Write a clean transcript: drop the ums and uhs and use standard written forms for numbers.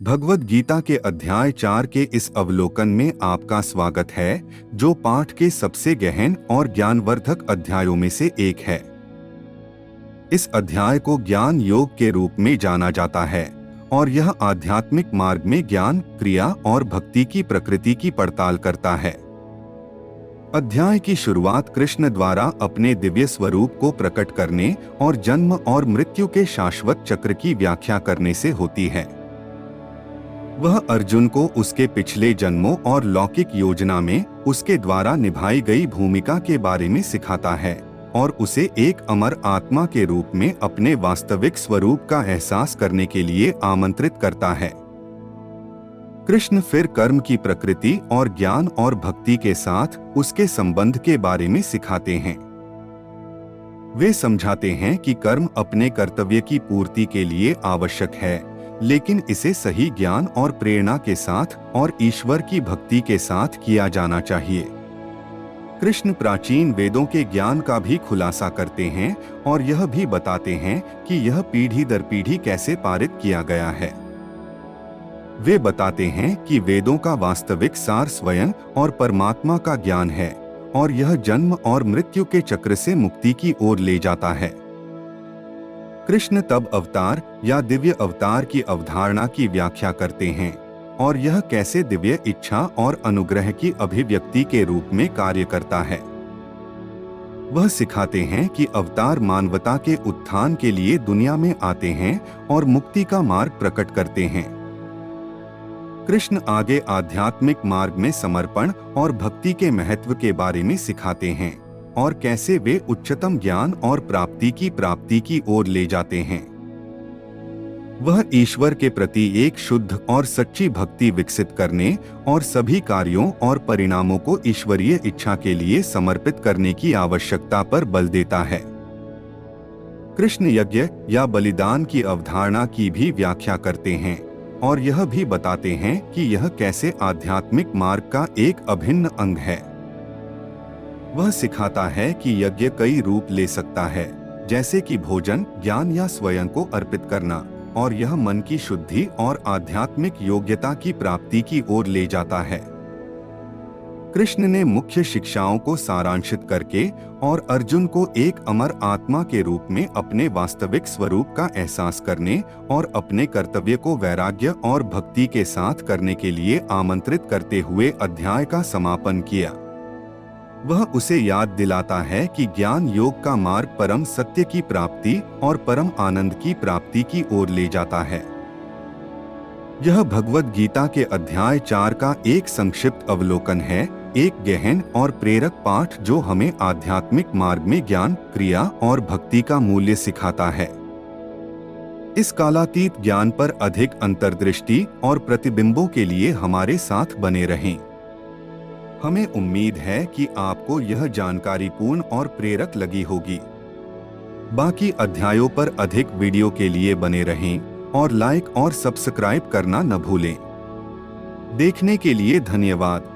भगवद गीता के अध्याय 4 के इस अवलोकन में आपका स्वागत है, जो पाठ के सबसे गहन और ज्ञानवर्धक अध्यायों में से एक है। इस अध्याय को ज्ञान योग के रूप में जाना जाता है और यह आध्यात्मिक मार्ग में ज्ञान, क्रिया और भक्ति की प्रकृति की पड़ताल करता है। अध्याय की शुरुआत कृष्ण द्वारा अपने दिव्य स्वरूप को प्रकट करने और जन्म और मृत्यु के शाश्वत चक्र की व्याख्या करने से होती है। वह अर्जुन को उसके पिछले जन्मों और लौकिक योजना में उसके द्वारा निभाई गई भूमिका के बारे में सिखाता है और उसे एक अमर आत्मा के रूप में अपने वास्तविक स्वरूप का एहसास करने के लिए आमंत्रित करता है। कृष्ण फिर कर्म की प्रकृति और ज्ञान और भक्ति के साथ उसके संबंध के बारे में सिखाते हैं। वे समझाते हैं कि कर्म अपने कर्तव्य की पूर्ति के लिए आवश्यक है, लेकिन इसे सही ज्ञान और प्रेरणा के साथ और ईश्वर की भक्ति के साथ किया जाना चाहिए। कृष्ण प्राचीन वेदों के ज्ञान का भी खुलासा करते हैं और यह भी बताते हैं कि यह पीढ़ी दर पीढ़ी कैसे पारित किया गया है। वे बताते हैं कि वेदों का वास्तविक सार स्वयं और परमात्मा का ज्ञान है और यह जन्म और मृत्यु के चक्र से मुक्ति की ओर ले जाता है। कृष्ण तब अवतार या दिव्य अवतार की अवधारणा की व्याख्या करते हैं और यह कैसे दिव्य इच्छा और अनुग्रह की अभिव्यक्ति के रूप में कार्य करता है। वह सिखाते हैं कि अवतार मानवता के उत्थान के लिए दुनिया में आते हैं और मुक्ति का मार्ग प्रकट करते हैं। कृष्ण आगे आध्यात्मिक मार्ग में समर्पण और भक्ति के महत्व के बारे में सिखाते हैं और कैसे वे उच्चतम ज्ञान और प्राप्ति की ओर ले जाते हैं। वह ईश्वर के प्रति एक शुद्ध और सच्ची भक्ति विकसित करने और सभी कार्यों और परिणामों को ईश्वरीय इच्छा के लिए समर्पित करने की आवश्यकता पर बल देता है। कृष्ण यज्ञ या बलिदान की अवधारणा की भी व्याख्या करते हैं और यह भी बताते हैं कि यह कैसे आध्यात्मिक मार्ग का एक अभिन्न अंग है। वह सिखाता है कि यज्ञ कई रूप ले सकता है, जैसे कि भोजन, ज्ञान या स्वयं को अर्पित करना, और यह मन की शुद्धि और आध्यात्मिक योग्यता की प्राप्ति की ओर ले जाता है। कृष्ण ने मुख्य शिक्षाओं को सारांशित करके और अर्जुन को एक अमर आत्मा के रूप में अपने वास्तविक स्वरूप का एहसास करने और अपने कर्तव्य को वैराग्य और भक्ति के साथ करने के लिए आमंत्रित करते हुए अध्याय का समापन किया। वह उसे याद दिलाता है कि ज्ञान योग का मार्ग परम सत्य की प्राप्ति और परम आनंद की प्राप्ति की ओर ले जाता है। यह भगवद गीता के अध्याय 4 का एक संक्षिप्त अवलोकन है, एक गहन और प्रेरक पाठ जो हमें आध्यात्मिक मार्ग में ज्ञान, क्रिया और भक्ति का मूल्य सिखाता है। इस कालातीत ज्ञान पर अधिक अंतर्दृष्टि और प्रतिबिंबों के लिए हमारे साथ बने रहें। हमें उम्मीद है कि आपको यह जानकारी पूर्ण और प्रेरक लगी होगी। बाकी अध्यायों पर अधिक वीडियो के लिए बने रहें और लाइक और सब्सक्राइब करना न भूलें। देखने के लिए धन्यवाद।